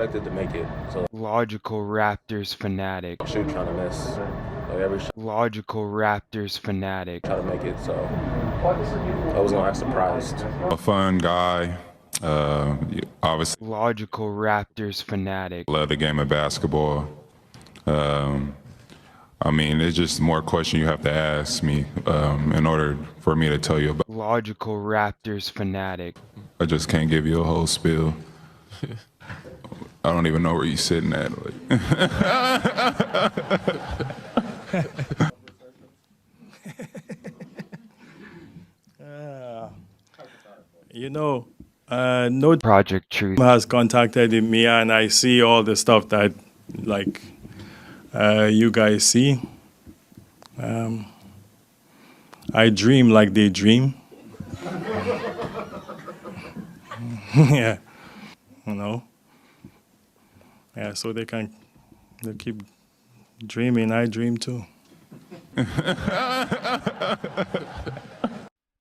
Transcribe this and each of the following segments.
expected to make it. So Logical Raptors fanatic. shoot trying to miss. Like every shot Logical Raptors fanatic. try to make it. So I was gonna act surprised. A fun guy. Obviously Logical Raptors fanatic. love the game of basketball. I mean, it's just more questions you have to ask me in order for me to tell you about. Logical Raptors fanatic. I just can't give you a whole spiel. I don't even know where you're sitting at. No Project Truth. has contacted me, and I see all the stuff that, like, you guys see. I dream like they dream. Yeah, Yeah, so they keep dreaming. I dream too.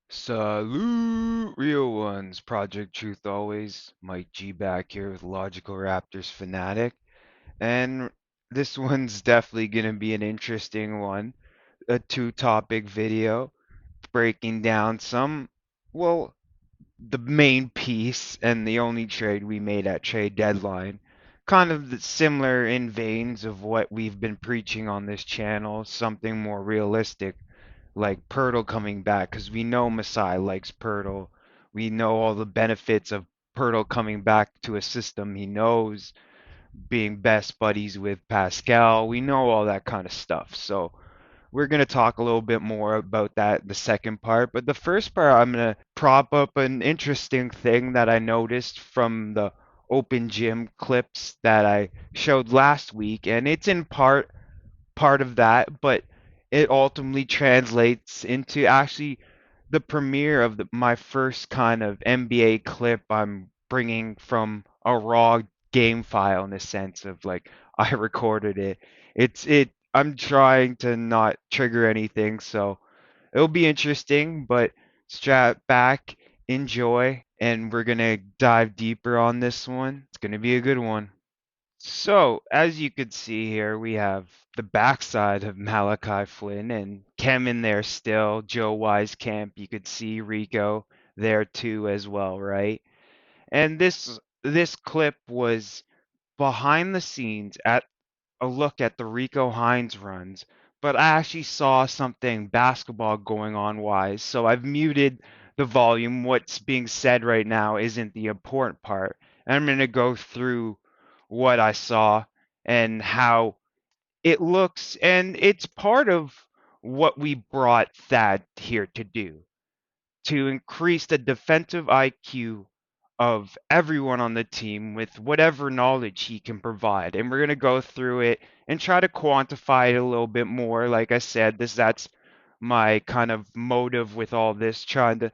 Salute, real ones. Project Truth always. Mike G back here with Logical Raptors fanatic. And this one's definitely going to be an interesting one. A two-topic video breaking down well, the main piece and the only trade we made at trade deadline. Kind of similar in veins of what we've been preaching on this channel, something more realistic, like poeltl coming back, because we know Masai likes poeltl. We know all the benefits of poeltl coming back to a system he knows, being best buddies with Pascal. We know all that kind of stuff. So we're going to talk a little bit more about that in the second part. But the first part, I'm going to prop up an interesting thing that I noticed from the open gym clips that I showed last week. And it's in part of that, but it ultimately translates into actually the premiere of my first kind of NBA clip I'm bringing from a raw game file, in a sense of like I recorded it. I'm trying to not trigger anything, so it'll be interesting, but strap back, enjoy, and we're gonna dive deeper on this one. It's gonna be a good one. So, as you could see here, we have the backside of Malachi Flynn and Kem in there still, Joe Wieskamp. You could see Rico there too as well, right? And this clip was behind the scenes at a look at the Rico Hines runs, but I actually saw something basketball going on wise, so I've muted the volume. What's being said right now isn't the important part. And I'm going to go through what I saw and how it looks, and it's part of what we brought Thad here to increase the defensive IQ of everyone on the team with whatever knowledge he can provide. And we're going to go through it and try to quantify it a little bit more. Like I said, that's my kind of motive with all this, trying to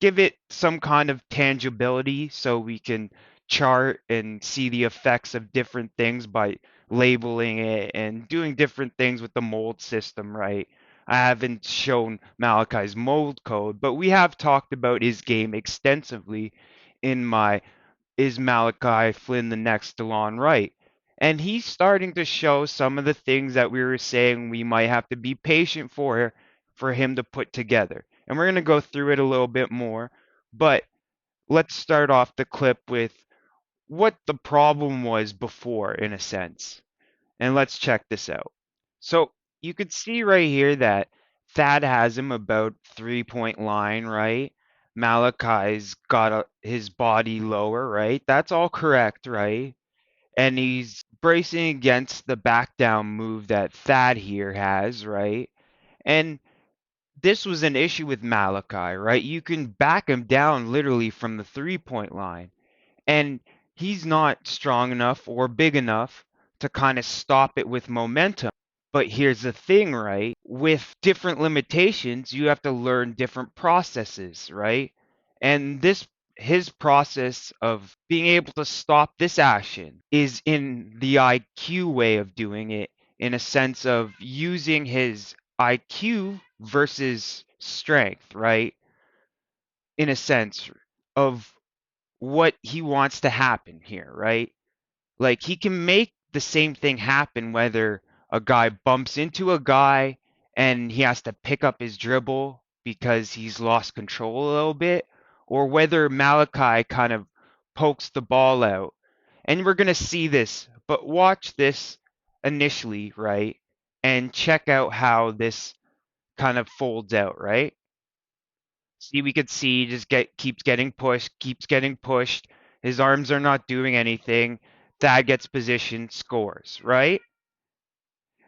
give it some kind of tangibility so we can chart and see the effects of different things by labeling it and doing different things with the mold system, right? I haven't shown Malachi's mold code, but we have talked about his game extensively in my Is Malachi Flynn the next DeLon Wright? And he's starting to show some of the things that we were saying we might have to be patient for him to put together. And we're going to go through it a little bit more, but let's start off the clip with what the problem was before, in a sense. And let's check this out. So you could see right here that Thad has him about 3-point line, right? Malachi's got his body lower, right? That's all correct, right? And he's bracing against the back down move that Thad here has, right? And this was an issue with Malachi, right? You can back him down literally from the 3-point line, and he's not strong enough or big enough to kind of stop it with momentum. But here's the thing, right? With different limitations, you have to learn different processes, right? And his process of being able to stop this action is in the IQ way of doing it, in a sense of using his IQ versus strength, right? In a sense of what he wants to happen here, right? Like, he can make the same thing happen whether a guy bumps into a guy and he has to pick up his dribble because he's lost control a little bit, or whether Malachi kind of pokes the ball out. And we're going to see this, but watch this initially, right? And check out how this kind of folds out, right? See, we could see just keeps getting pushed. His arms are not doing anything. Thad gets positioned, scores, right?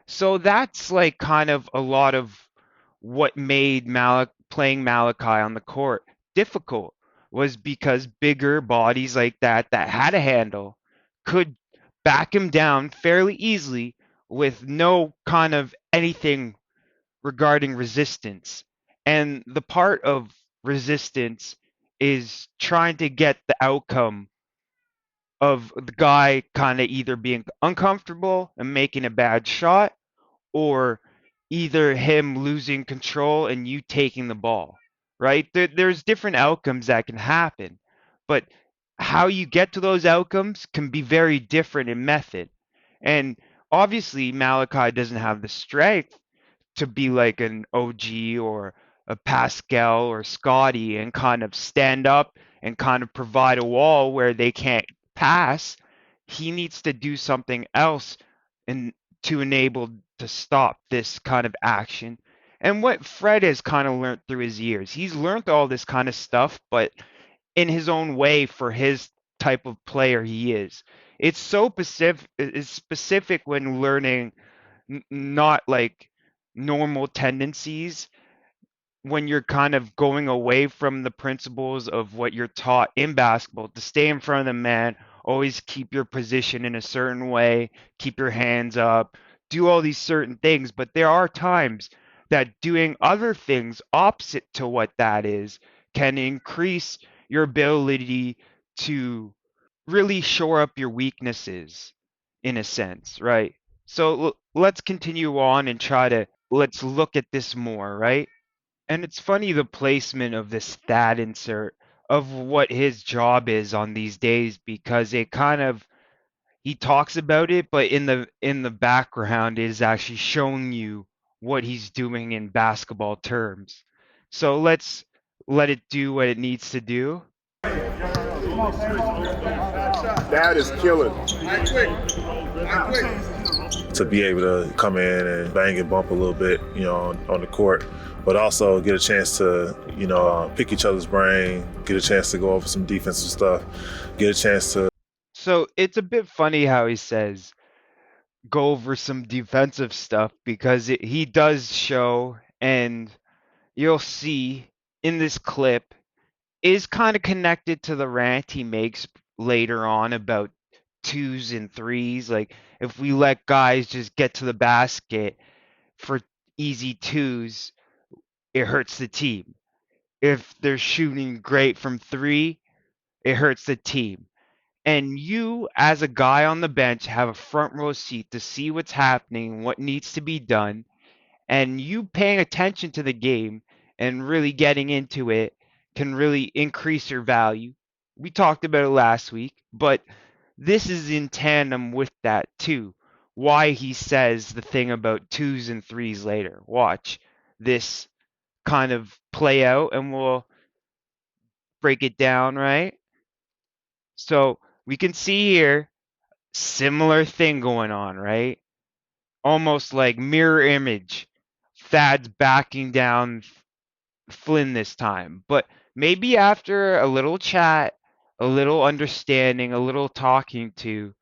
So that's like kind of a lot of what made playing Malachi on the court difficult, was because bigger bodies like that had a handle could back him down fairly easily with no kind of anything regarding resistance. And the part of resistance is trying to get the outcome of the guy kind of either being uncomfortable and making a bad shot, or either him losing control and you taking the ball, right? There's different outcomes that can happen, but how you get to those outcomes can be very different in method. And obviously, Malachi doesn't have the strength to be like an OG or a Pascal or Scotty and kind of stand up and kind of provide a wall where they can't pass. He needs to do something else and to enable to stop this kind of action. And what Fred has kind of learned through his years, he's learned all this kind of stuff, but in his own way for his type of player he is. It's so specific. It's specific when learning not like normal tendencies, when you're kind of going away from the principles of what you're taught in basketball to stay in front of the man, always keep your position in a certain way, keep your hands up, do all these certain things. But there are times that doing other things opposite to what that is can increase your ability to really shore up your weaknesses in a sense, right? So let's continue on and let's look at this more, right? And it's funny the placement of this Thad insert of what his job is on these days, because it kind of, he talks about it, but in the background is actually showing you what he's doing in basketball terms. So let's let it do what it needs to do. That is killing. To be able to come in and bang and bump a little bit, on the court, but also get a chance to, pick each other's brain, get a chance to go over some defensive stuff, get a chance to. So it's a bit funny how he says go over some defensive stuff, because he does show, and you'll see in this clip, is kind of connected to the rant he makes later on about twos and threes. Like, if we let guys just get to the basket for easy twos, it hurts the team. If they're shooting great from three, it hurts the team. And you, as a guy on the bench, have a front row seat to see what's happening, what needs to be done, and you paying attention to the game and really getting into it can really increase your value. We talked about it last week, but this is in tandem with that too. Why he says the thing about twos and threes later. Watch this kind of play out and we'll break it down, right? So we can see here, similar thing going on, right? Almost like mirror image. Thad's backing down Flynn this time, but maybe after a little chat, a little understanding, a little talking to,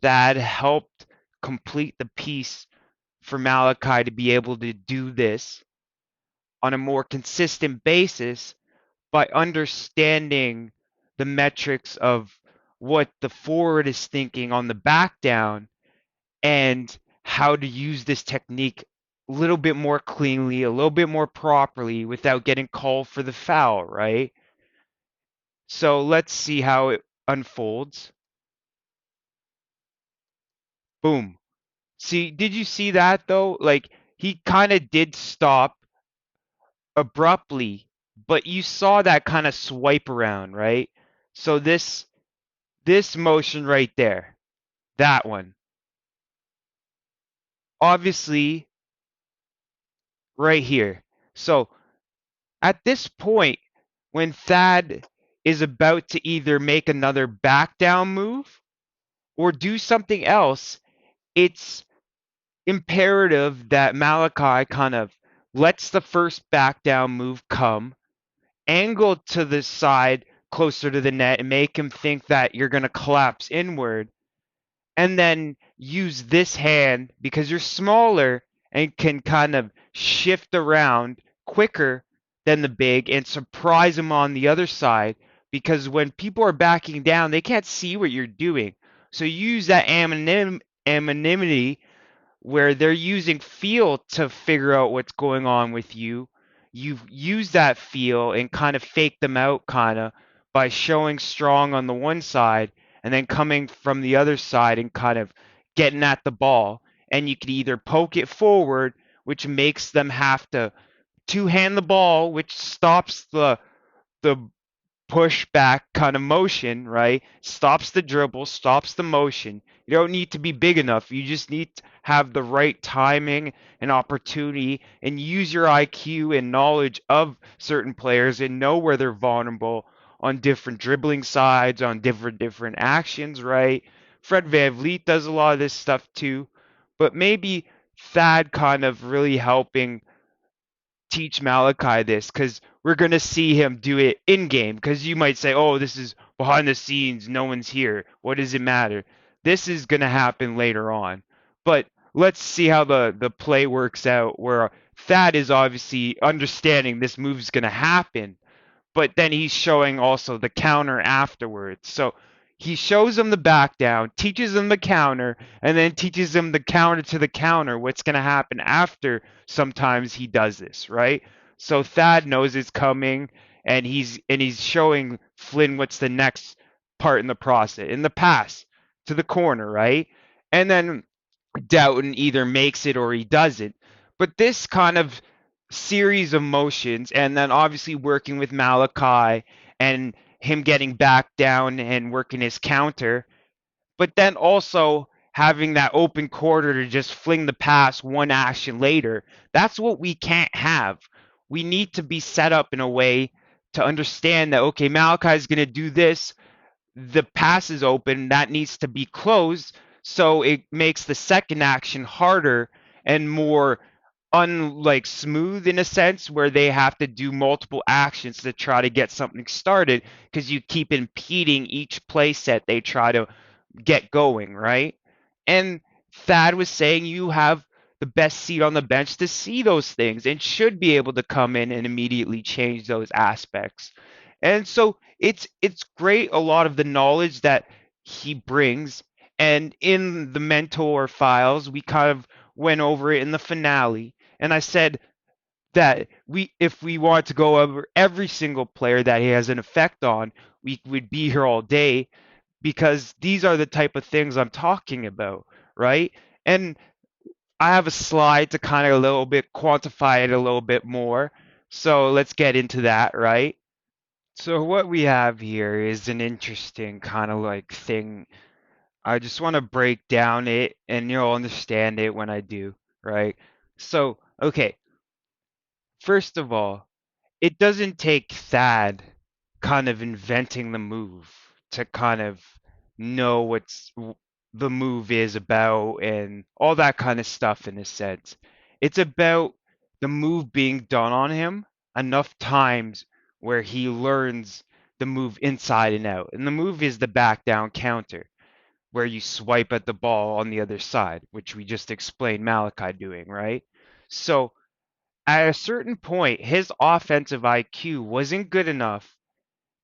Thad helped complete the piece for Malachi to be able to do this on a more consistent basis by understanding the metrics of what the forward is thinking on the back down and how to use this technique a little bit more cleanly, a little bit more properly without getting called for the foul, right? So let's see how it unfolds. Boom. See, did you see that though? Like, he kind of did stop abruptly, but you saw that kind of swipe around, right? So this motion right there. That one. Obviously, right here. So at this point, when Thad is about to either make another back down move or do something else, it's imperative that Malachi kind of lets the first back down move come, angle to the side closer to the net, and make him think that you're going to collapse inward, and then use this hand because you're smaller and can kind of shift around quicker than the big and surprise them on the other side, because when people are backing down they can't see what you're doing, so use that anonymity where they're using feel to figure out what's going on with you. You use that feel and kind of fake them out, kind of by showing strong on the one side and then coming from the other side and kind of getting at the ball. And you can either poke it forward, which makes them have to two hand the ball, which stops the push back kind of motion, right? Stops the dribble, stops the motion. You don't need to be big enough. You just need to have the right timing and opportunity and use your IQ and knowledge of certain players and know where they're vulnerable on different dribbling sides, on different actions, right? Fred VanVleet does a lot of this stuff too, but maybe Thad kind of really helping teach Malachi this, because we're going to see him do it in game. Because you might say, oh, this is behind the scenes, no one's here. What does it matter? This is going to happen later on. But let's see how the play works out, where Thad is obviously understanding this move is going to happen, but then he's showing also the counter afterwards. So he shows them the back down, teaches them the counter, and then teaches them the counter to the counter, what's going to happen after sometimes he does this, right? So Thad knows it's coming, and he's showing Flynn what's the next part in the process, in the pass to the corner, right? And then Doughton either makes it or he doesn't. But this kind of series of motions, and then obviously working with Malachi and him getting back down and working his counter, but then also having that open quarter to just fling the pass one action later. That's what we can't have. We need to be set up in a way to understand that, okay, Malachi is going to do this, the pass is open, that needs to be closed, so it makes the second action harder and more unlike smooth in a sense, where they have to do multiple actions to try to get something started because you keep impeding each play set they try to get going, right? And Thad was saying you have the best seat on the bench to see those things and should be able to come in and immediately change those aspects. And so it's great, a lot of the knowledge that he brings. And in the mentor files, we kind of went over it in the finale. And I said that if we want to go over every single player that he has an effect on, we would be here all day, because these are the type of things I'm talking about, right? And I have a slide to kind of a little bit quantify it a little bit more. So let's get into that, right? So what we have here is an interesting kind of like thing. I just want to break down it and you'll understand it when I do, right? So, okay, first of all, it doesn't take Thad kind of inventing the move to kind of know the move is about and all that kind of stuff in a sense. It's about the move being done on him enough times where he learns the move inside and out. And the move is the back down counter, where you swipe at the ball on the other side, which we just explained Malachi doing, right? So at a certain point, his offensive IQ wasn't good enough,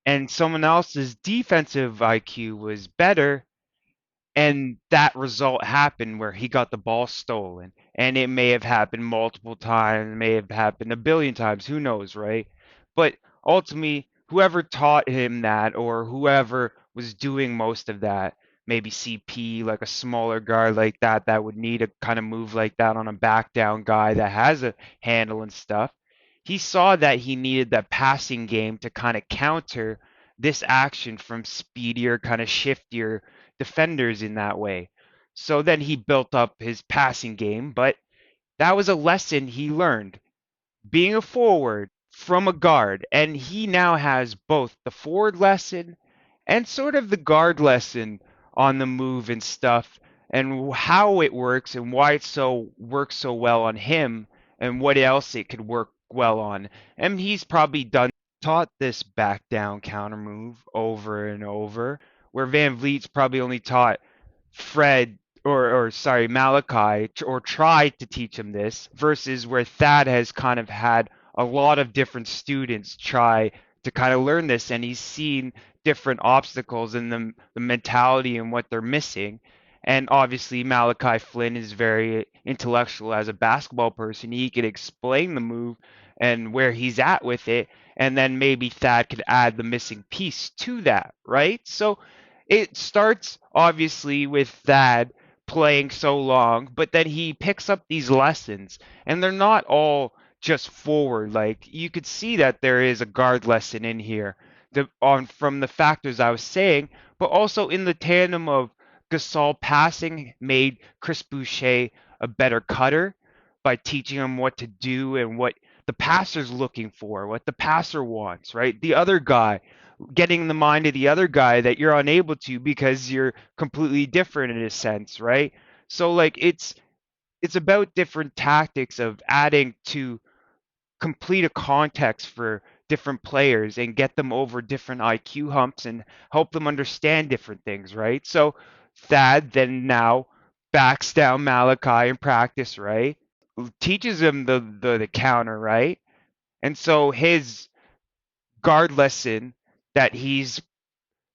and someone else's defensive IQ was better, and that result happened where he got the ball stolen. And it may have happened multiple times, may have happened a billion times, who knows, right? But ultimately, whoever taught him that, or whoever was doing most of that, maybe CP, like a smaller guard like that, that would need a kind of move like that on a back down guy that has a handle and stuff. He saw that he needed that passing game to kind of counter this action from speedier, kind of shiftier defenders in that way. So then he built up his passing game, but that was a lesson he learned being a forward from a guard, and he now has both the forward lesson and sort of the guard lesson on the move and stuff, and how it works and why it works so well on him, and what else it could work well on. And he's probably taught this back down counter move over and over, where Van Vliet's probably only taught Fred or sorry, Malachi, or tried to teach him this, versus where Thad has kind of had a lot of different students try to kind of learn this, and he's seen different obstacles in the mentality and what they're missing. And obviously, Malachi Flynn is very intellectual as a basketball person. He could explain the move and where he's at with it, and then maybe Thad could add the missing piece to that, right? So it starts obviously with Thad playing so long, but then he picks up these lessons, and they're not all just forward. Like you could see that there is a guard lesson in here, on from the factors I was saying, but also in the tandem of Gasol passing made Chris Boucher a better cutter by teaching him what to do and what the passer's looking for, what the passer wants, right? The other guy, getting in the mind of the other guy that you're unable to because you're completely different in a sense, right? So like it's about different tactics of adding to complete a context for different players and get them over different IQ humps and help them understand different things, right? So Thad then now backs down Malachi in practice, right? Teaches him the counter, right? And so his guard lesson that he's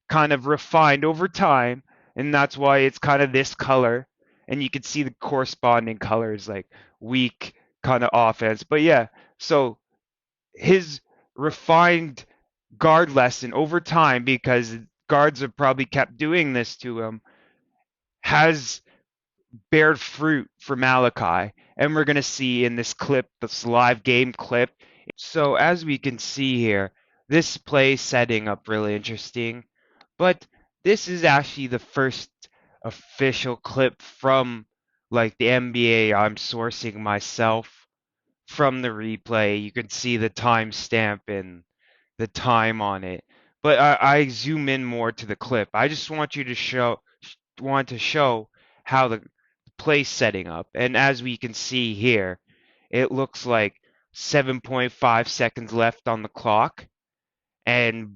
kind of refined over time, and that's why it's kind of this color, and you can see the corresponding colors like weak kind of offense. But yeah, so his refined guard lesson over time, because guards have probably kept doing this to him, has bared fruit for Malachi, and we're going to see in this clip, this live game clip. So as we can see here, this play setting up really interesting, but this is actually the first official clip from like the NBA I'm sourcing myself from the replay. You can see the timestamp and the time on it, but I zoom in more to the clip. I just want you to show how the play setting up, and as we can see here, it looks like 7.5 seconds left on the clock, and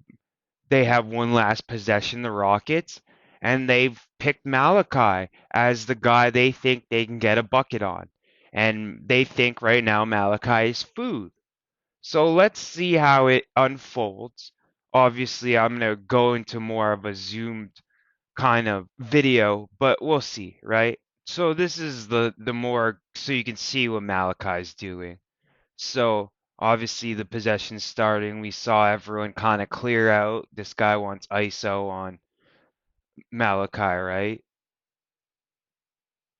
they have one last possession, the Rockets, and they've picked Malachi as the guy they think they can get a bucket on. And they think right now Malachi is food. So let's see how it unfolds. Obviously, I'm going to go into more of a zoomed kind of video, but we'll see, right? So this is the more so you can see what Malachi's doing. So obviously the possession's starting. We saw everyone kind of clear out. This guy wants ISO on Malachi, right?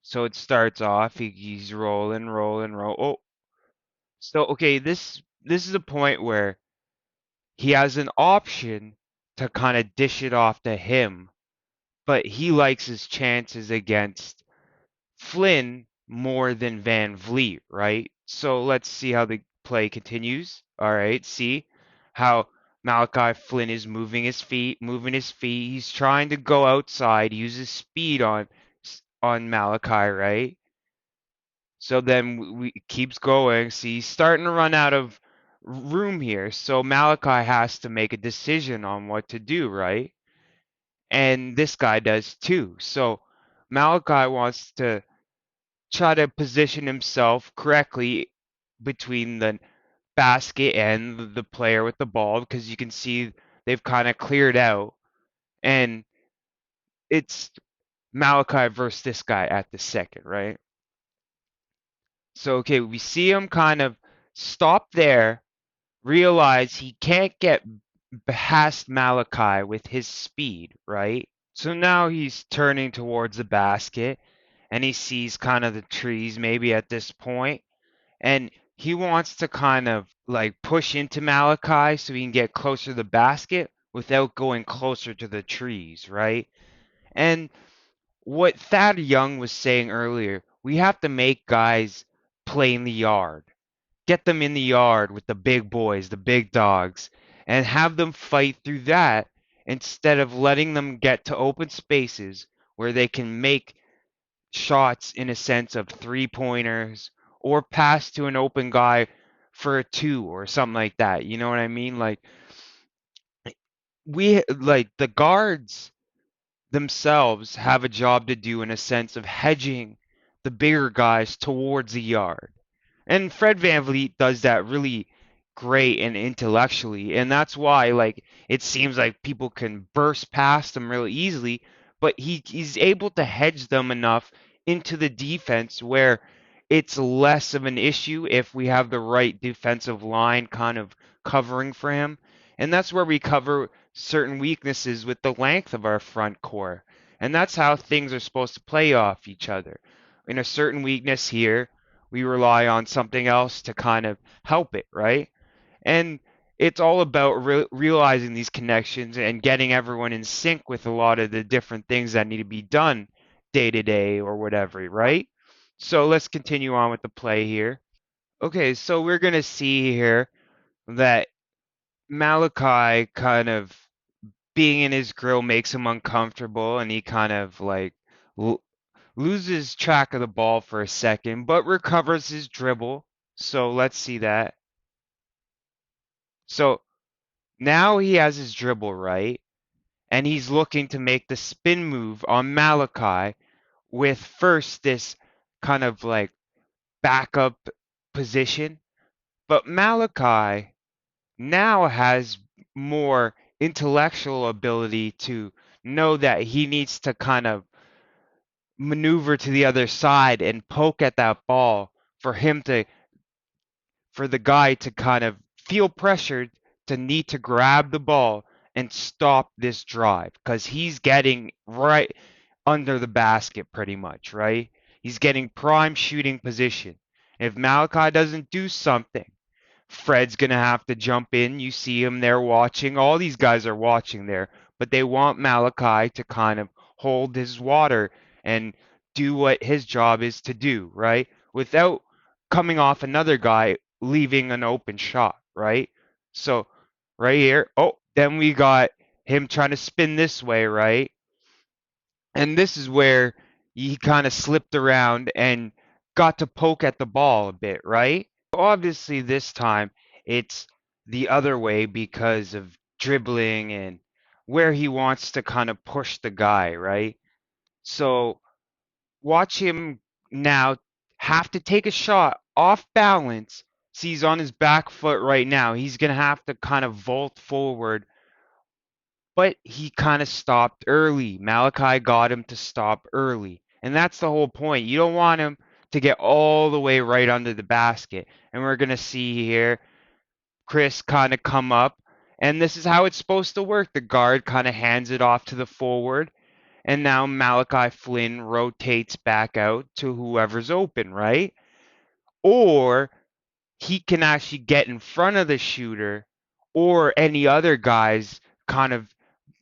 So it starts off. He's rolling. Oh, so okay. This is a point where he has an option to kind of dish it off to him, but he likes his chances against Flynn more than Van Vliet, right? So let's see how the play continues. All right, see how Malachi Flynn is moving his feet. He's trying to go outside, use his speed on Malachi, right? So then we keeps going. See, he's starting to run out of room here. So Malachi has to make a decision on what to do, right? And this guy does too. So Malachi wants to try to position himself correctly between the basket and the player with the ball, because you can see they've kind of cleared out, and it's Malachi versus this guy at the second, right? So okay, we see him kind of stop there, realize he can't get past Malachi with his speed, right? So now he's turning towards the basket, and he sees kind of the trees maybe at this point, and he wants to kind of like push into Malachi so he can get closer to the basket without going closer to the trees, right? And what Thad Young was saying earlier, we have to make guys play in the yard. Get them in the yard with the big boys, the big dogs, and have them fight through that instead of letting them get to open spaces where they can make shots in a sense of 3-pointers or pass to an open guy for a 2 or something like that. You know what I mean? Like the guards themselves have a job to do in a sense of hedging the bigger guys towards the yard. And Fred VanVleet does that really great and intellectually. And that's why like it seems like people can burst past him really easily, but he's able to hedge them enough into the defense where it's less of an issue if we have the right defensive line kind of covering for him. And that's where we cover certain weaknesses with the length of our front core. And that's how things are supposed to play off each other. In a certain weakness here, we rely on something else to kind of help it, right? And it's all about realizing these connections and getting everyone in sync with a lot of the different things that need to be done day to day or whatever, right? So let's continue on with the play here. Okay, so we're going to see here that Malachi kind of being in his grill makes him uncomfortable and he kind of like loses track of the ball for a second, but recovers his dribble. So let's see that. So now he has his dribble right, and he's looking to make the spin move on Malachi with first this kind of like backup position. But Malachi now has more intellectual ability to know that he needs to kind of maneuver to the other side and poke at that ball for the guy to kind of feel pressured to need to grab the ball and stop this drive because he's getting right under the basket pretty much, right? He's getting prime shooting position. If Malachi doesn't do something, Fred's going to have to jump in. You see him there watching. All these guys are watching there, but they want Malachi to kind of hold his water and do what his job is to do, right? Without coming off another guy leaving an open shot, right? So, right here, oh, then we got him trying to spin this way, right? And this is where he kind of slipped around and got to poke at the ball a bit, right? Obviously, this time it's the other way because of dribbling and where he wants to kind of push the guy, right? So watch him now have to take a shot off balance. See, he's on his back foot right now. He's going to have to kind of vault forward, but he kind of stopped early. Malachi got him to stop early. And that's the whole point. You don't want him to get all the way right under the basket. And we're going to see here Chris kind of come up. And this is how it's supposed to work. The guard kind of hands it off to the forward. And now Malachi Flynn rotates back out to whoever's open, right? Or he can actually get in front of the shooter or any other guys kind of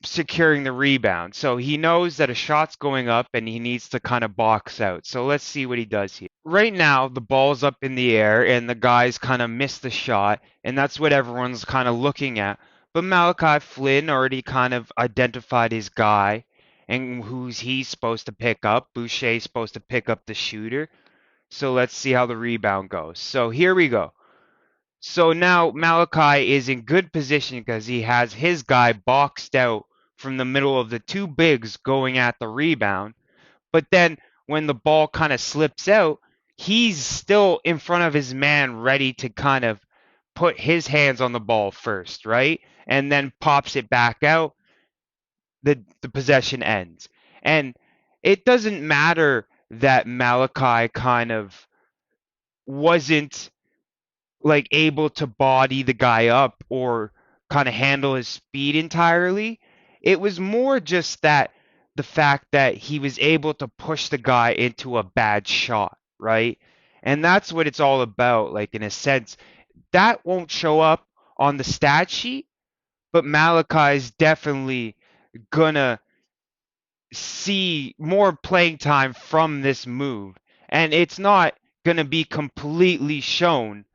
securing the rebound. So he knows that a shot's going up and he needs to kind of box out. So let's see what he does here. Right now, the ball's up in the air and the guys kind of miss the shot, and that's what everyone's kind of looking at. But Malachi Flynn already kind of identified his guy and who's he's supposed to pick up. Boucher's supposed to pick up the shooter. So let's see how the rebound goes. So here we go. So now Malachi is in good position because he has his guy boxed out from the middle of the two bigs going at the rebound. But then when the ball kind of slips out, he's still in front of his man ready to kind of put his hands on the ball first, right? And then pops it back out. The possession ends. And it doesn't matter that Malachi kind of wasn't like able to body the guy up or kind of handle his speed entirely. It was more just that the fact that he was able to push the guy into a bad shot, right? And that's what it's all about, like in a sense. That won't show up on the stat sheet, but Malachi is definitely gonna see more playing time from this move, and it's not going to be completely shown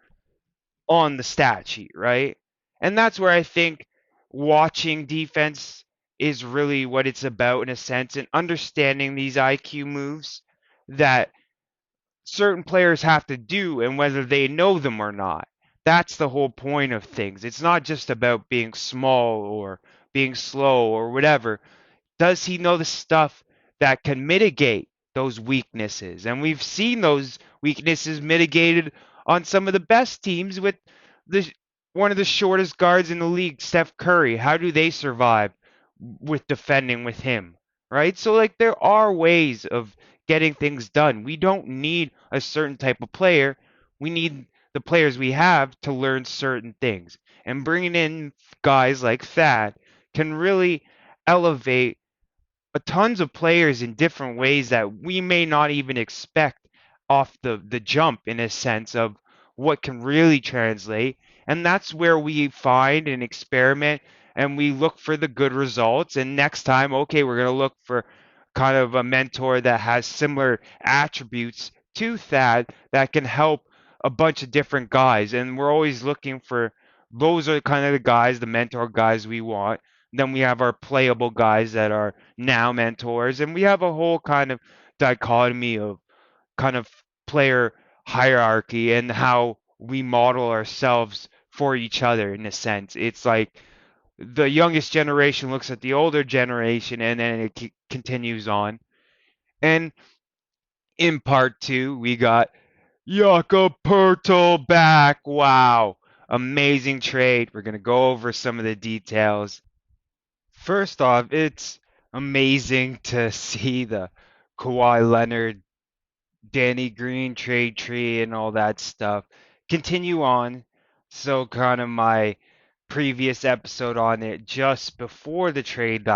on the stat sheet, right? And that's where I think watching defense is really what it's about in a sense, and understanding these IQ moves that certain players have to do and whether they know them or not. That's the whole point of things. It's not just about being small or being slow or whatever. Does he know the stuff that can mitigate those weaknesses? And we've seen those weaknesses mitigated on some of the best teams with the one of the shortest guards in the league, Steph Curry. How do they survive with defending with him? Right? So like there are ways of getting things done. We don't need a certain type of player. We need the players we have to learn certain things. And bringing in guys like Thad can really elevate tons of players in different ways that we may not even expect off the jump, in a sense of what can really translate. And that's where we find and experiment and we look for the good results. And next time, okay, we're going to look for kind of a mentor that has similar attributes to Thad that can help a bunch of different guys. And we're always looking for those are kind of the guys, the mentor guys we want. Then we have our playable guys that are now mentors, and we have a whole kind of dichotomy of kind of player hierarchy and how we model ourselves for each other in a sense. It's like the youngest generation looks at the older generation and then it continues on. And in part two, we got Jakob Poeltl back. Wow. Amazing trade. We're going to go over some of the details. First off, it's amazing to see the Kawhi Leonard, Danny Green trade tree and all that stuff continue on. So, kind of my previous episode on it just before the trade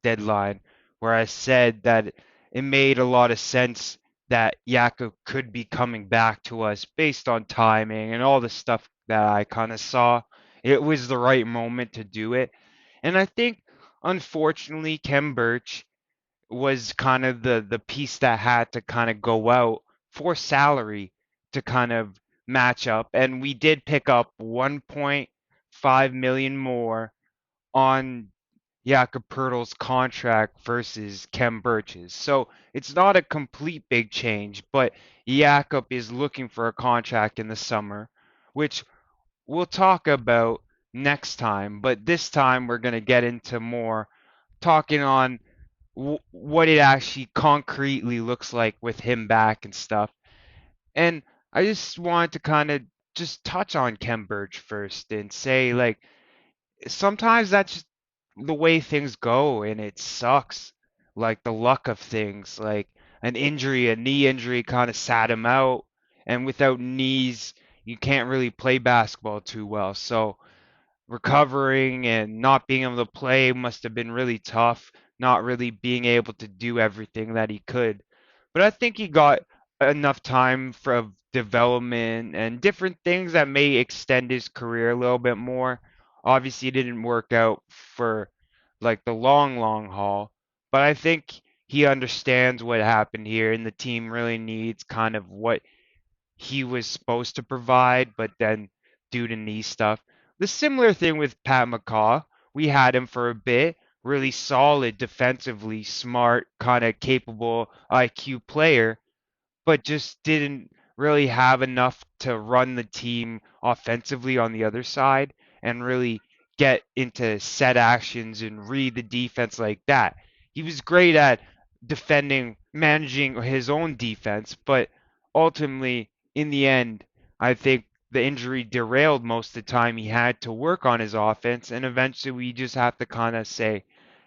deadline, where I said that it made a lot of sense that Jakob could be coming back to us based on timing and all the stuff that I kind of saw. It was the right moment to do it. And I think, unfortunately, Kem Birch was kind of the piece that had to kind of go out for salary to kind of match up. And we did pick up 1.5 million more on Jakob Pertl's contract versus Kem Birch's. So it's not a complete big change, but Jakob is looking for a contract in the summer, which we'll talk about next time. But this time we're going to get into more talking on what it actually concretely looks like with him back and stuff. And I just wanted to kind of just touch on Kem Birch first and say, like, sometimes that's just the way things go and it sucks. Like the luck of things, like an injury, a knee injury kind of sat him out. And without knees, you can't really play basketball too well. So recovering and not being able to play must have been really tough, not really being able to do everything that he could. But I think he got enough time for development and different things that may extend his career a little bit more. Obviously, it didn't work out for like the long haul, but I think he understands what happened here, and the team really needs kind of what he was supposed to provide, but then due to knee stuff. The similar thing with Pat McCaw. We had him for a bit, really solid defensively, smart, kind of capable IQ player, but just didn't really have enough to run the team offensively on the other side and really get into set actions and read the defense like that. He was great at defending, managing his own defense, but ultimately, in the end, I think the injury derailed most of the time he had to work on his offense, and eventually we just have to kind of say,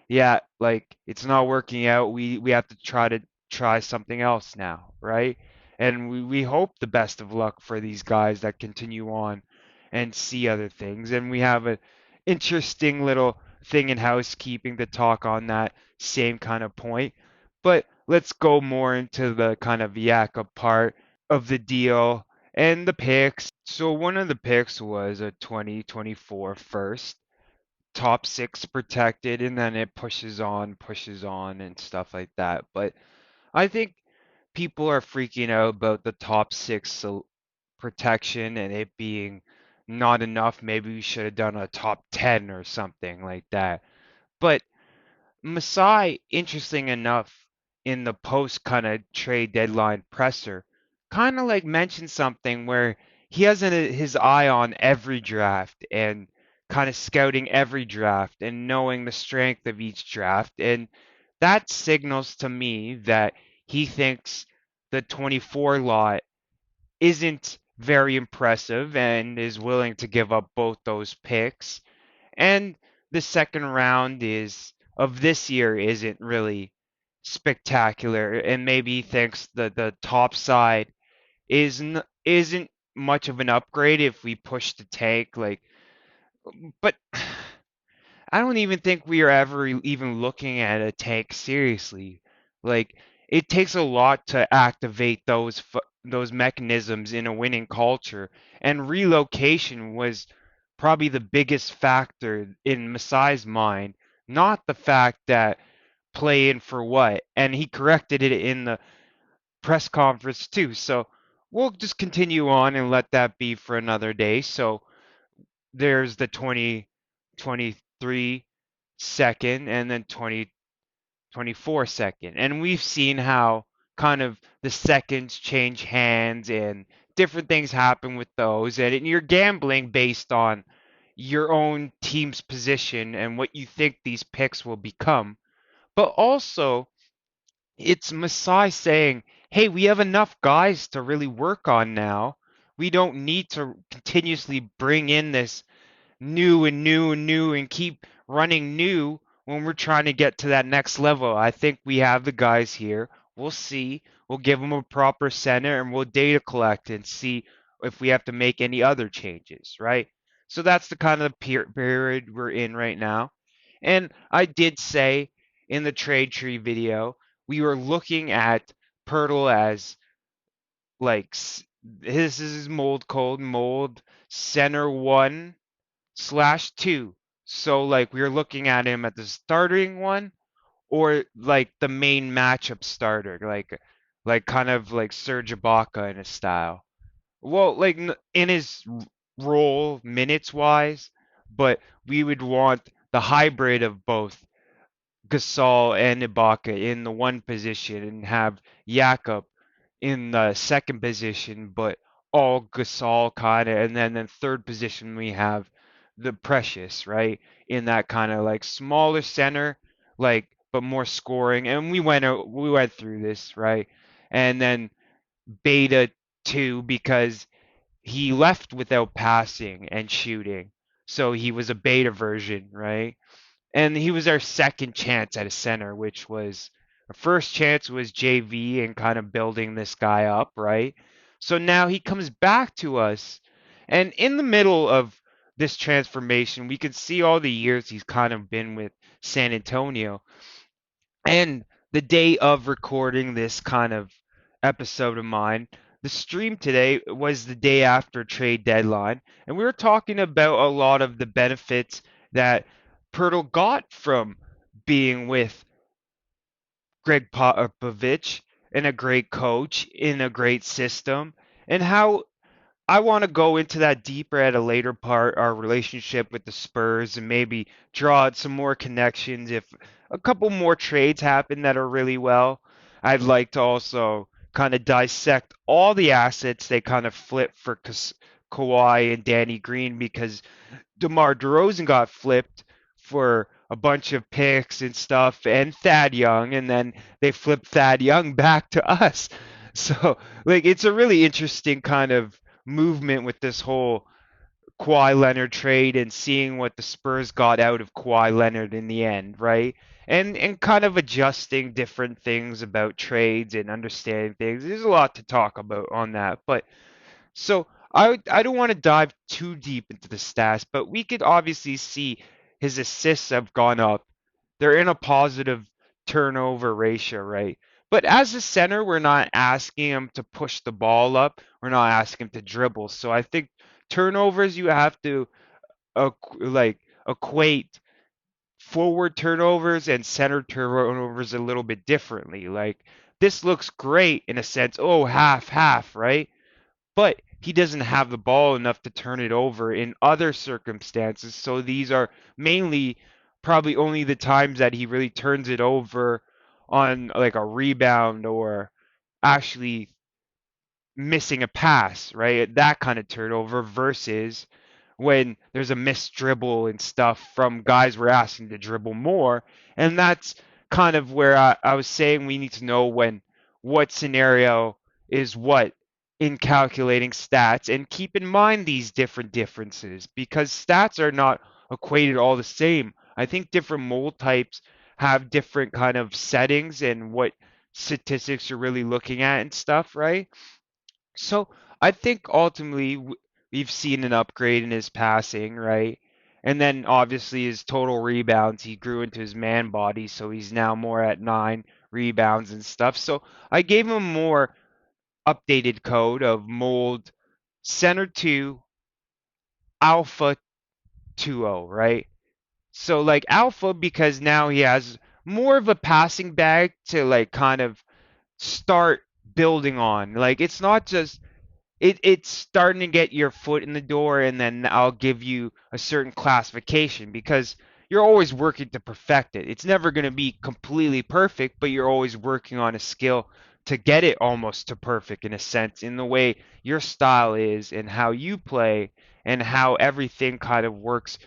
yeah, like it's not working out. We have to try something else now, right? And we hope the best of luck for these guys that continue on and see other things. And we have an interesting little thing in housekeeping to talk on that same kind of point. But let's go more into the kind of Yaka part of the deal and the picks. So one of the picks was a 2024 first top 6 protected, and then it pushes on, and stuff like that. But I think people are freaking out about the top 6 protection and it being not enough. Maybe we should have done a top 10 or something like that. But Masai, interesting enough, in the post kind of trade deadline presser, kind of like mentioned something where he has his eye on every draft and kind of scouting every draft and knowing the strength of each draft. And that signals to me that he thinks the 24 lot isn't very impressive and is willing to give up both those picks. And the second round is of this year isn't really spectacular, and maybe he thinks that the top side isn't much of an upgrade if we push the tank. Like, but I don't even think we are ever even looking at a tank seriously. Like, it takes a lot to activate those mechanisms in a winning culture, and relocation was probably the biggest factor in Masai's mind, not the fact that play in for what, and he corrected it in the press conference too. So we'll just continue on and let that be for another day. So there's the 2023 second and then 2024 second. And we've seen how kind of the seconds change hands and different things happen with those. And you're gambling based on your own team's position and what you think these picks will become. But also, it's Masai saying, hey, we have enough guys to really work on now. We don't need to continuously bring in this new and new and new and keep running new when we're trying to get to that next level. I think we have the guys here. We'll see. We'll give them a proper center and we'll data collect and see if we have to make any other changes, right? So that's the kind of period we're in right now. And I did say in the trade tree video, we were looking at poeltl as like this is mold code mold center 1/2. So like we were looking at him at the starting one or like the main matchup starter, like kind of like Serge Ibaka in his style. Well, like in his role minutes wise, but we would want the hybrid of both Gasol and Ibaka in the one position and have Jakob in the second position, but all Gasol kind of, and then in third position we have the Precious, right? In that kind of like smaller center, like but more scoring. And we went through this, right? And then Beta 2 because he left without passing and shooting. So he was a beta version, right? And he was our second chance at a center, which was our first chance was JV and kind of building this guy up, right? So now he comes back to us, and in the middle of this transformation, we can see all the years he's kind of been with San Antonio. And the day of recording this kind of episode of mine, the stream today was the day after trade deadline, and we were talking about a lot of the benefits that poeltl got from being with Greg Popovich and a great coach in a great system, and how I want to go into that deeper at a later part, our relationship with the Spurs, and maybe draw out some more connections. If a couple more trades happen that are really well, I'd like to also kind of dissect all the assets they kind of flip for Kawhi and Danny Green, because DeMar DeRozan got flipped for a bunch of picks and stuff, and Thad Young, and then they flipped Thad Young back to us. So, like, it's a really interesting kind of movement with this whole Kawhi Leonard trade and seeing what the Spurs got out of Kawhi Leonard in the end, right? And kind of adjusting different things about trades and understanding things. There's a lot to talk about on that, but so I don't want to dive too deep into the stats, but we could obviously see his assists have gone up. They're in a positive turnover ratio, right? But as a center, we're not asking him to push the ball up. We're not asking him to dribble. So I think turnovers you have to like equate forward turnovers and center turnovers a little bit differently. Like, this looks great in a sense. Oh, half, right? But he doesn't have the ball enough to turn it over in other circumstances. So these are mainly probably only the times that he really turns it over on like a rebound or actually missing a pass, right? That kind of turnover versus when there's a missed dribble and stuff from guys we're asking to dribble more. And that's kind of where I was saying we need to know when what scenario is what in calculating stats, and keep in mind these different differences because stats are not equated all the same. I think different mold types have different kind of settings and what statistics you're really looking at and stuff, right? So I think ultimately we've seen an upgrade in his passing, right? And then obviously his total rebounds, he grew into his man body, so he's now more at 9 rebounds and stuff. So I gave him a more updated code of mold center 2 alpha 2.0, right? So like alpha because now he has more of a passing bag to like kind of start building on. Like it's not just it's starting to get your foot in the door, and then I'll give you a certain classification because you're always working to perfect it. It's never going to be completely perfect, but you're always working on a skill to get it almost to perfect in a sense, in the way your style is and how you play and how everything kind of works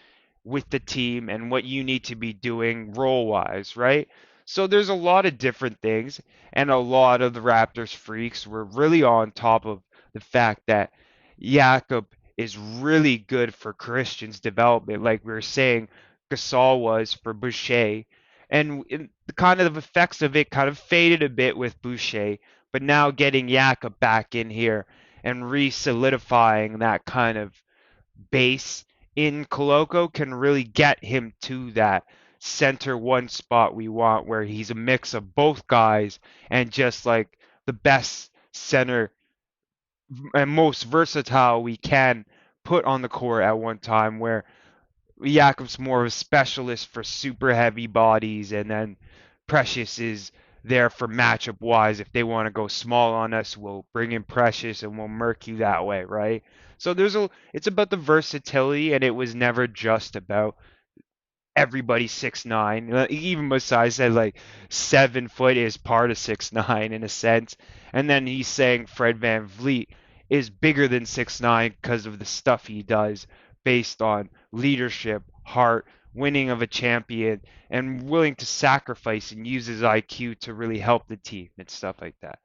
with the team and what you need to be doing role wise, right? So there's a lot of different things, and a lot of the Raptors freaks were really on top of the fact that Jakob is really good for Christian's development, like we were saying Gasol was for Boucher. And the kind of effects of it kind of faded a bit with Boucher, but now getting Jakob back in here and re-solidifying that kind of base in Koloko can really get him to that center one spot we want, where he's a mix of both guys and just like the best center and most versatile we can put on the court at one time, where Jakob's more of a specialist for super heavy bodies, and then Precious is there for matchup wise. If they want to go small on us, we'll bring in Precious and we'll murk you that way, right? So it's about the versatility, and it was never just about everybody 6'9". Even Masai said like 7 foot is part of 6'9" in a sense. And then he's saying Fred Van Vliet is bigger than 6'9" because of the stuff he does based on leadership, heart, winning of a champion, and willing to sacrifice and use his IQ to really help the team and stuff like that.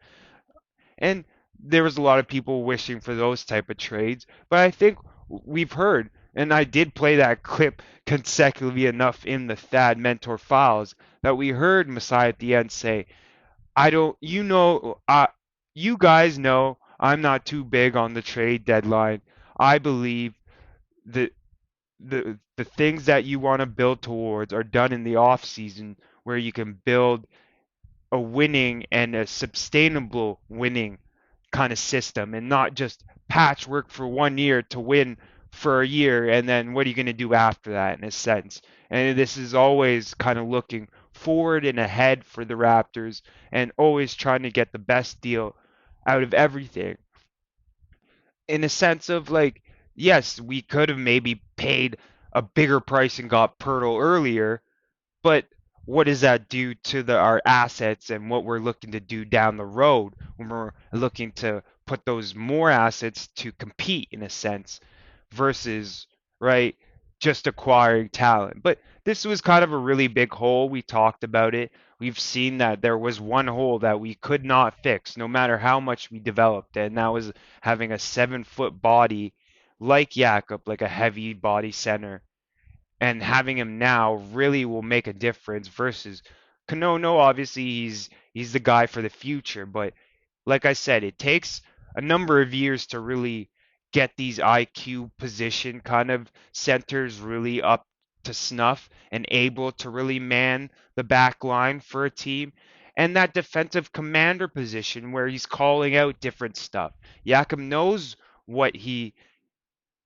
And there was a lot of people wishing for those type of trades, but I think we've heard, and I did play that clip consecutively enough in the Thad Mentor files, that we heard Masai at the end say, I don't, you guys know I'm not too big on the trade deadline. I believe that the things that you want to build towards are done in the off season, where you can build a winning and a sustainable winning kind of system, and not just patchwork for 1 year to win for a year, and then what are you going to do after that in a sense. And this is always kind of looking forward and ahead for the Raptors, and always trying to get the best deal out of everything, in a sense of like, yes, we could have maybe paid a bigger price and got Pirtle earlier, but what does that do to our assets and what we're looking to do down the road when we're looking to put those more assets to compete in a sense versus, right, just acquiring talent. But this was kind of a really big hole. We talked about it. We've seen that there was one hole that we could not fix no matter how much we developed, and that was having a 7 foot body like Jakob, like a heavy body center, and having him now really will make a difference versus Kano. No, obviously he's the guy for the future, but like I said, it takes a number of years to really get these IQ position kind of centers really up to snuff and able to really man the back line for a team. And that defensive commander position where he's calling out different stuff. Jakob knows what he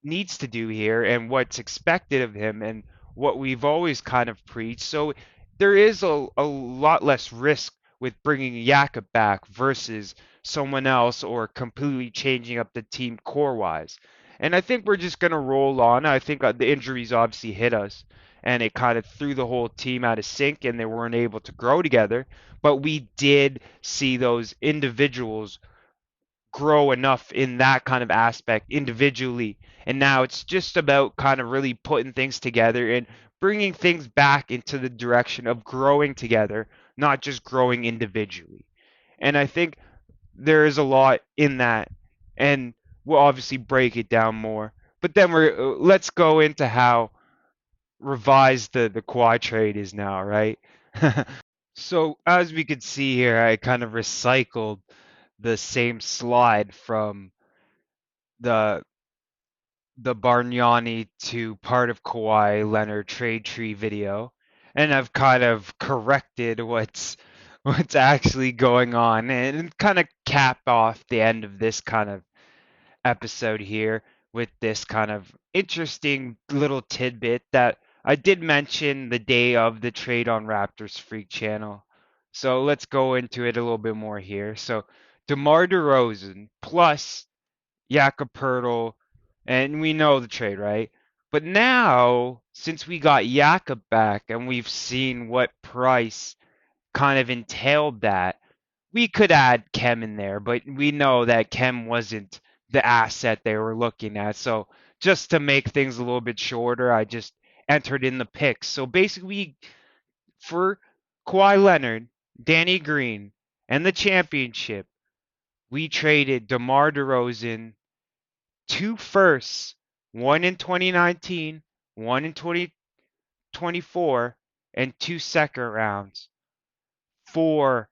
needs to do here and what's expected of him and what we've always kind of preached. So there is a lot less risk with bringing Yaka back versus someone else or completely changing up the team core wise. And I think we're just going to roll on. I think the injuries obviously hit us and it kind of threw the whole team out of sync and they weren't able to grow together. But we did see those individuals grow enough in that kind of aspect individually. And now it's just about kind of really putting things together and bringing things back into the direction of growing together, not just growing individually. And I think there is a lot in that. And we'll obviously break it down more. But then let's go into how revised the Kawhi trade is now, right? So as we could see here, I kind of recycled the same slide from the Bargnani to part of Kawhi Leonard trade tree video, and I've kind of corrected what's actually going on and kind of cap off the end of this kind of episode here with this kind of interesting little tidbit that I did mention the day of the trade on Raptors Freak channel. So let's go into it a little bit more here. So DeMar DeRozan plus Jakob Poeltl, and we know the trade, right? But now, since we got Jakob back and we've seen what price kind of entailed that, we could add Kem in there, but we know that Kem wasn't the asset they were looking at. So just to make things a little bit shorter, I just entered in the picks. So basically, for Kawhi Leonard, Danny Green, and the championship, we traded DeMar DeRozan, 2 firsts, one in 2019, one in 2024, and 2 second rounds for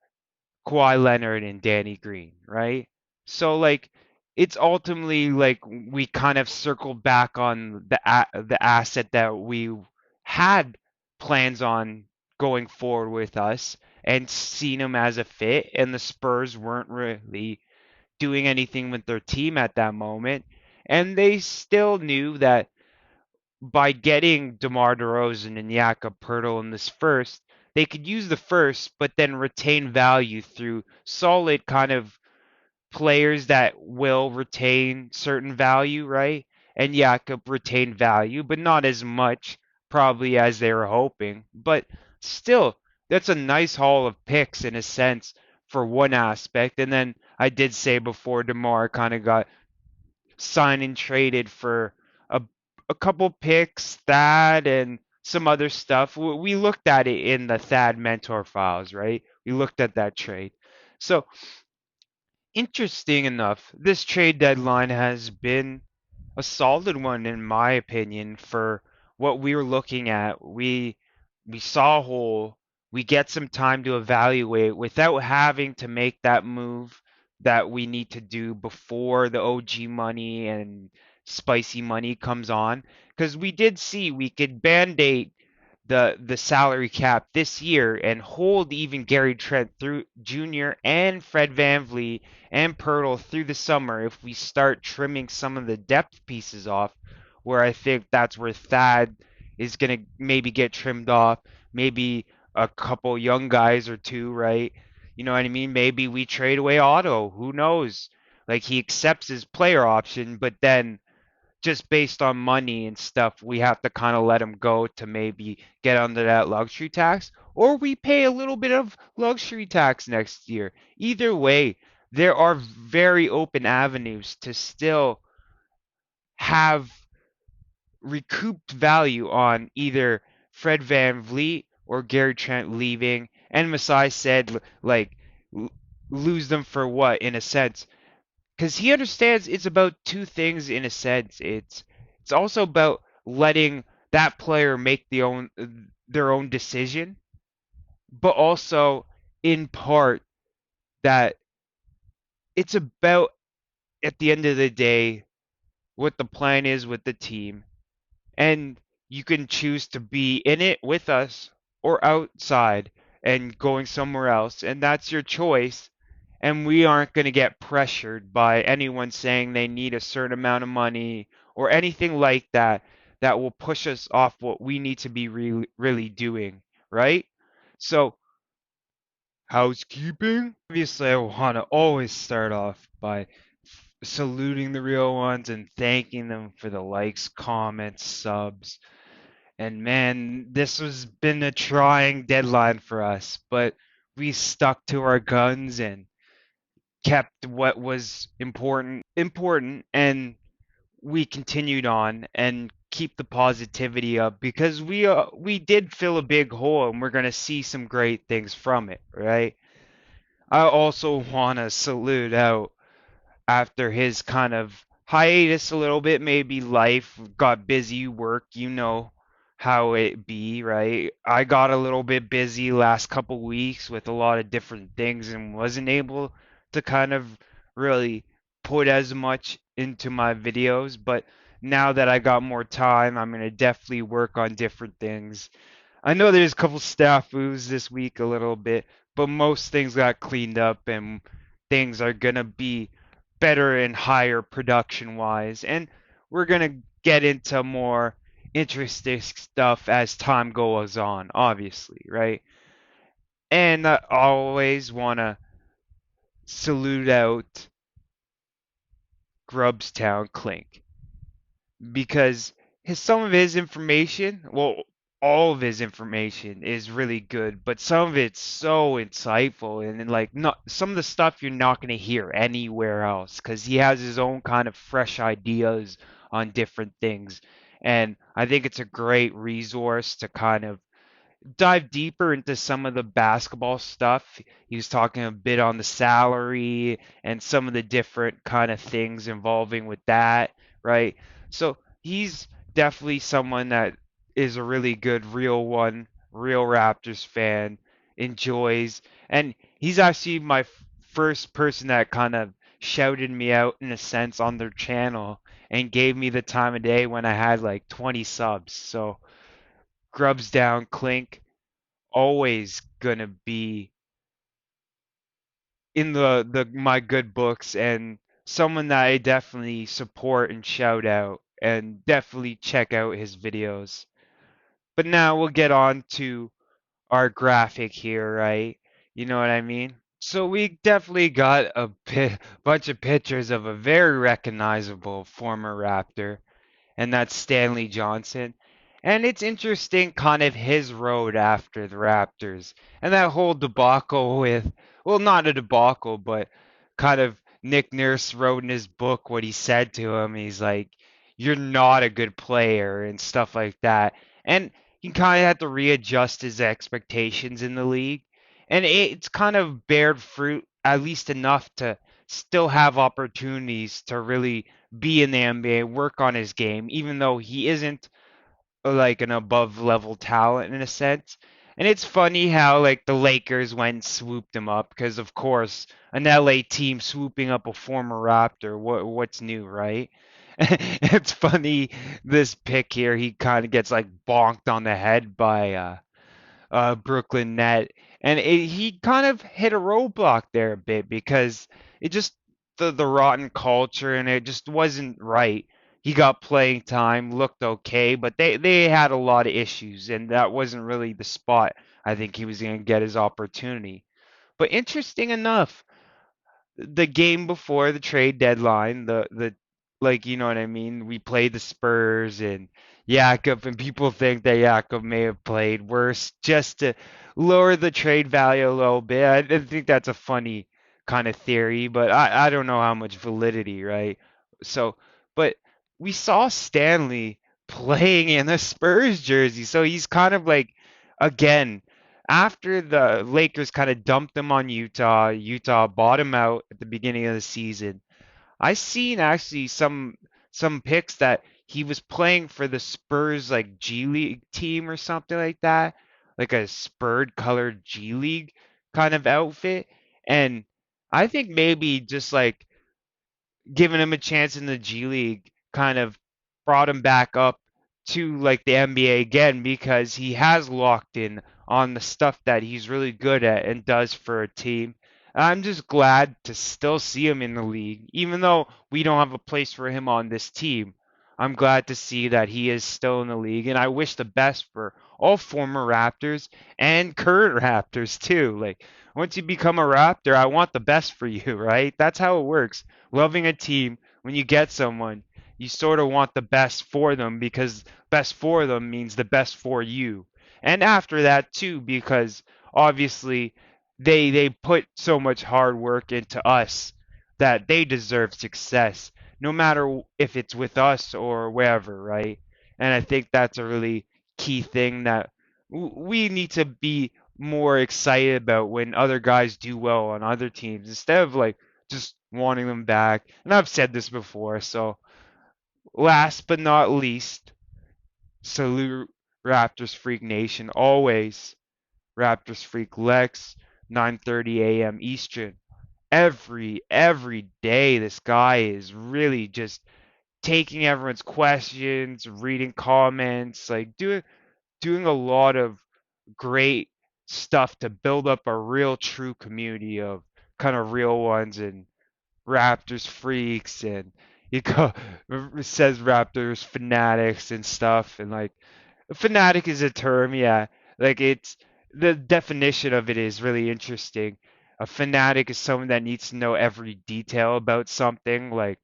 Kawhi Leonard and Danny Green, right? So like it's ultimately like we kind of circled back on the asset that we had plans on going forward with us and seen him as a fit, and the Spurs weren't really doing anything with their team at that moment, and they still knew that by getting DeMar DeRozan and Jakob Poeltl in this first, they could use the first, but then retain value through solid kind of players that will retain certain value, right? And Jakob retained value, but not as much probably as they were hoping. But still, that's a nice haul of picks in a sense for one aspect. And then I did say before DeMar kind of got signed and traded for a a couple picks, Thad, and some other stuff. We looked at it in the Thad mentor files, right? We looked at that trade. So interesting enough, this trade deadline has been a solid one in my opinion for what we were looking at. We saw a hole. We get some time to evaluate without having to make that move that we need to do before the OG money and spicy money comes on. Because we did see we could band-aid the salary cap this year and hold even Gary Trent through Jr. and Fred VanVleet and Pirtle through the summer if we start trimming some of the depth pieces off, where I think that's where Thad is going to maybe get trimmed off, maybe a couple young guys or two, right? You know what I mean? Maybe we trade away Otto. Who knows? Like he accepts his player option, but then just based on money and stuff, we have to kind of let him go to maybe get under that luxury tax, or we pay a little bit of luxury tax next year. Either way, there are very open avenues to still have recouped value on either Fred VanVleet or Gary Trent leaving. And Masai said, like, lose them for what, in a sense? Because he understands it's about two things in a sense. It's also about letting that player make their own decision, but also in part that it's about at the end of the day what the plan is with the team, and you can choose to be in it with us or outside and going somewhere else, and that's your choice. And we aren't going to get pressured by anyone saying they need a certain amount of money or anything like that. that will push us off what we need to be really doing, right? So, housekeeping. Obviously, I want to always start off by saluting the real ones and thanking them for the likes, comments, subs. And man, this has been a trying deadline for us, but we stuck to our guns and kept what was important, and we continued on and keep the positivity up because we did fill a big hole and we're going to see some great things from it, right? I also want to salute out after his kind of hiatus a little bit, maybe life got busy, work, you know how it be, right? I got a little bit busy last couple weeks with a lot of different things and wasn't able to kind of really put as much into my videos, but now that I got more time, I'm going to definitely work on different things. I know there's a couple snafus this week a little bit, but most things got cleaned up and things are gonna be better and higher production wise. And we're gonna get into more interesting stuff as time goes on, obviously, right? And I always wanna salute out Grubstown Clink because some of his information, well, all of his information is really good, but some of it's so insightful and like not some of the stuff you're not going to hear anywhere else because he has his own kind of fresh ideas on different things. And I think it's a great resource to kind of dive deeper into some of the basketball stuff. He was talking a bit on the salary and some of the different kind of things involving with that, right? So he's definitely someone that is a really good real Raptors fan, enjoys, and he's actually my first person that kind of shouted me out in a sense on their channel and gave me the time of day when I had like 20 subs. So Grubs down, Clink, always gonna be in the my good books and someone that I definitely support and shout out and definitely check out his videos. But now we'll get on to our graphic here, right? You know what I mean? So we definitely got a bunch of pictures of a very recognizable former Raptor, and that's Stanley Johnson. And it's interesting, kind of his road after the Raptors and that whole debacle with, well, not a debacle, but kind of Nick Nurse wrote in his book what he said to him. He's like, "You're not a good player," and stuff like that. And he kind of had to readjust his expectations in the league. And it's kind of bared fruit, at least enough to still have opportunities to really be in the NBA, work on his game, even though he isn't like an above level talent in a sense. And it's funny how like the Lakers went and swooped him up because of course an LA team swooping up a former Raptor, what's new, right? It's funny this pick here, he kind of gets like bonked on the head by Brooklyn net, and he kind of hit a roadblock there a bit because it just the rotten culture and it just wasn't right. He got playing time, looked okay, but they had a lot of issues, and that wasn't really the spot I think he was going to get his opportunity. But interesting enough, the game before the trade deadline, the like you know what I mean. We played the Spurs and Jakob, and people think that Jakob may have played worse just to lower the trade value a little bit. I think that's a funny kind of theory, but I don't know how much validity, right? So, but we saw Stanley playing in a Spurs jersey, so he's kind of like again after the Lakers kind of dumped them on Utah, Utah bought him out at the beginning of the season. I seen actually some pics that he was playing for the Spurs like G League team or something like that, like a spurred colored G League kind of outfit. And I think maybe just like giving him a chance in the G League kind of brought him back up to like the NBA again because he has locked in on the stuff that he's really good at and does for a team. I'm just glad to still see him in the league, even though we don't have a place for him on this team. I'm glad to see that he is still in the league, and I wish the best for all former Raptors and current Raptors too. Like, once you become a Raptor, I want the best for you, right? That's how it works. Loving a team, when you get someone, you sort of want the best for them, because best for them means the best for you. And after that too, because obviously they put so much hard work into us that they deserve success, no matter if it's with us or wherever, right? And I think that's a really key thing that we need to be more excited about when other guys do well on other teams, instead of like just wanting them back. And I've said this before, so last but not least, salute Raptors Freak Nation always. Raptors Freak Lex, 9:30 a.m. Eastern. Every day this guy is really just taking everyone's questions, reading comments, like doing a lot of great stuff to build up a real true community of kind of real ones and Raptors freaks, and he says Raptors fanatics and stuff, and like fanatic is a term, yeah. Like, it's the definition of it is really interesting. A fanatic is someone that needs to know every detail about something, like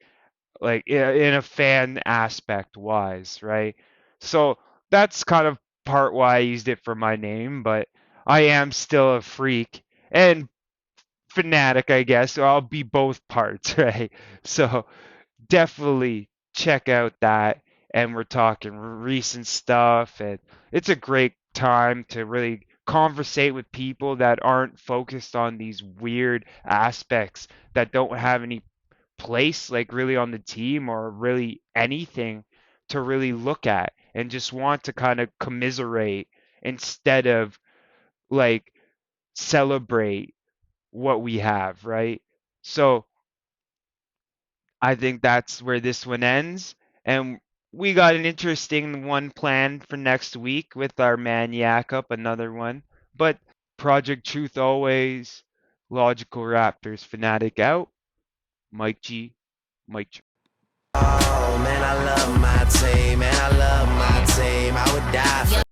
in a fan aspect wise, right? So that's kind of part why I used it for my name, but I am still a freak and fanatic, I guess. So I'll be both parts, right? So definitely check out that. And we're talking recent stuff, and it's a great time to really conversate with people that aren't focused on these weird aspects that don't have any place, like, really on the team or really anything to really look at, and just want to kind of commiserate instead of like celebrate what we have, right? So I think that's where this one ends. And we got an interesting one planned for next week with our man Yak Up, another one. But Project Truth always, Logical Raptors Fanatic out. Mike G, Mike G. Oh man, I love my team, man, I love my team. I would die for